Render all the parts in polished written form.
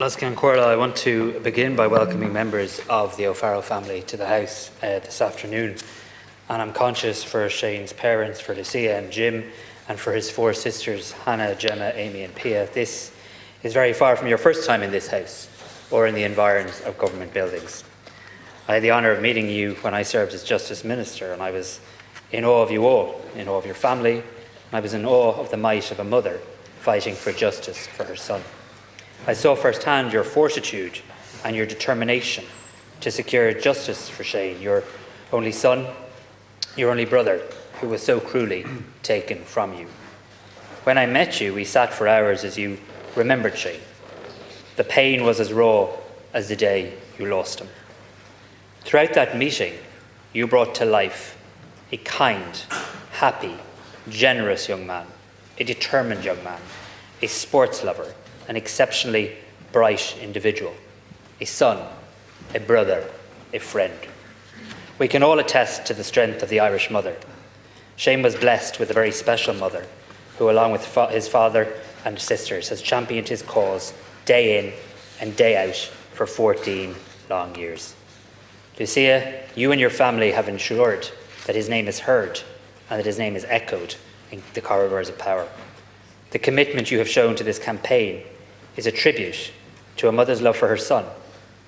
Lascian Corla, I want to begin by welcoming members of the O'Farrell family to the House this afternoon. And I'm conscious for Shane's parents, for Lucia and Jim, and for his four sisters, Hannah, Gemma, Amy and Pia. This is very far from your first time in this House or in the environs of government buildings. I had the honour of meeting you when I served as Justice Minister, and I was in awe of you all, in awe of your family, and I was in awe of the might of a mother fighting for justice for her son. I saw firsthand your fortitude and your determination to secure justice for Shane, your only son, your only brother, who was so cruelly taken from you. When I met you, we sat for hours as you remembered Shane. The pain was as raw as the day you lost him. Throughout that meeting, you brought to life a kind, happy, generous young man, a determined young man, a sports lover, an exceptionally bright individual, a son, a brother, a friend. We can all attest to the strength of the Irish mother. Shane was blessed with a very special mother who, along with his father and sisters, has championed his cause day in and day out for 14 long years. Lucia, you and your family have ensured that his name is heard and that his name is echoed in the corridors of power. The commitment you have shown to this campaign is a tribute to a mother's love for her son,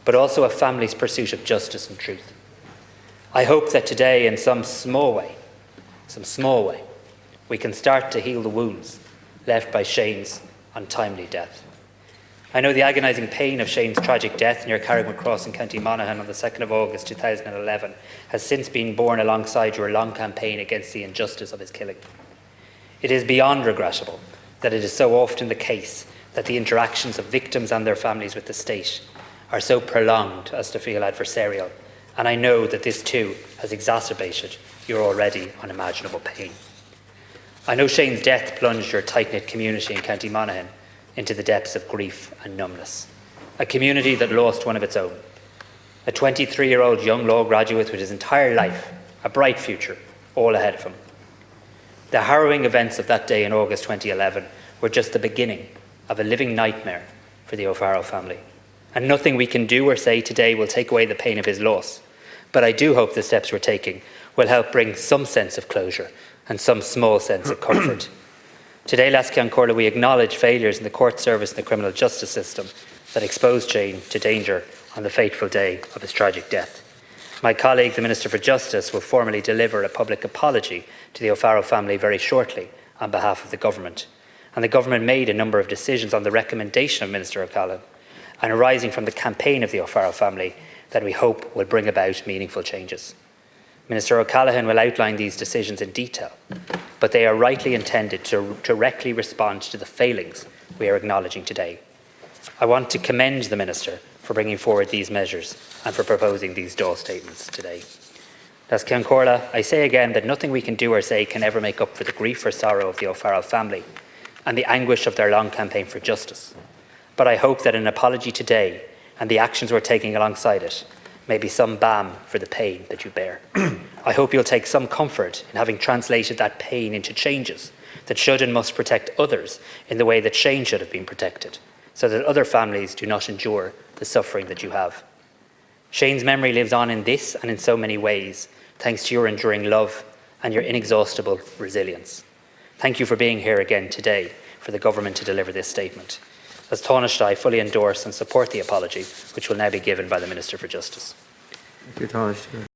but also a family's pursuit of justice and truth. I hope that today, in some small way, we can start to heal the wounds left by Shane's untimely death. I know the agonising pain of Shane's tragic death near Carrickwood Cross in County Monaghan on the 2nd of August 2011 has since been borne alongside your long campaign against the injustice of his killing. It is beyond regrettable that it is so often the case that the interactions of victims and their families with the state are so prolonged as to feel adversarial, and I know that this too has exacerbated your already unimaginable pain. I know Shane's death plunged your tight-knit community in County Monaghan into the depths of grief and numbness, a community that lost one of its own, a 23-year-old young law graduate with his entire life, a bright future, all ahead of him. The harrowing events of that day in August 2011 were just the beginning of a living nightmare for the O'Farrell family. And nothing we can do or say today will take away the pain of his loss. But I do hope the steps we're taking will help bring some sense of closure and some small sense of comfort. Today, Lascian Corla, we acknowledge failures in the court service and the criminal justice system that exposed Shane to danger on the fateful day of his tragic death. My colleague, the Minister for Justice, will formally deliver a public apology to the O'Farrell family very shortly on behalf of the government. And the government made a number of decisions on the recommendation of Minister O'Callaghan and arising from the campaign of the O'Farrell family that we hope will bring about meaningful changes. Minister O'Callaghan will outline these decisions in detail, but they are rightly intended to directly respond to the failings we are acknowledging today. I want to commend the Minister for bringing forward these measures and for proposing these Dáil statements today. Lascian Corla, I say again that nothing we can do or say can ever make up for the grief or sorrow of the O'Farrell family and the anguish of their long campaign for justice. But I hope that an apology today and the actions we're taking alongside it may be some balm for the pain that you bear. I hope you'll take some comfort in having translated that pain into changes that should and must protect others in the way that Shane should have been protected, so that other families do not endure the suffering that you have. Shane's memory lives on in this and in so many ways, thanks to your enduring love and your inexhaustible resilience. Thank you for being here again today for the government to deliver this statement. As Tánaiste, I fully endorse and support the apology, which will now be given by the Minister for Justice. Thank you, Tánaiste.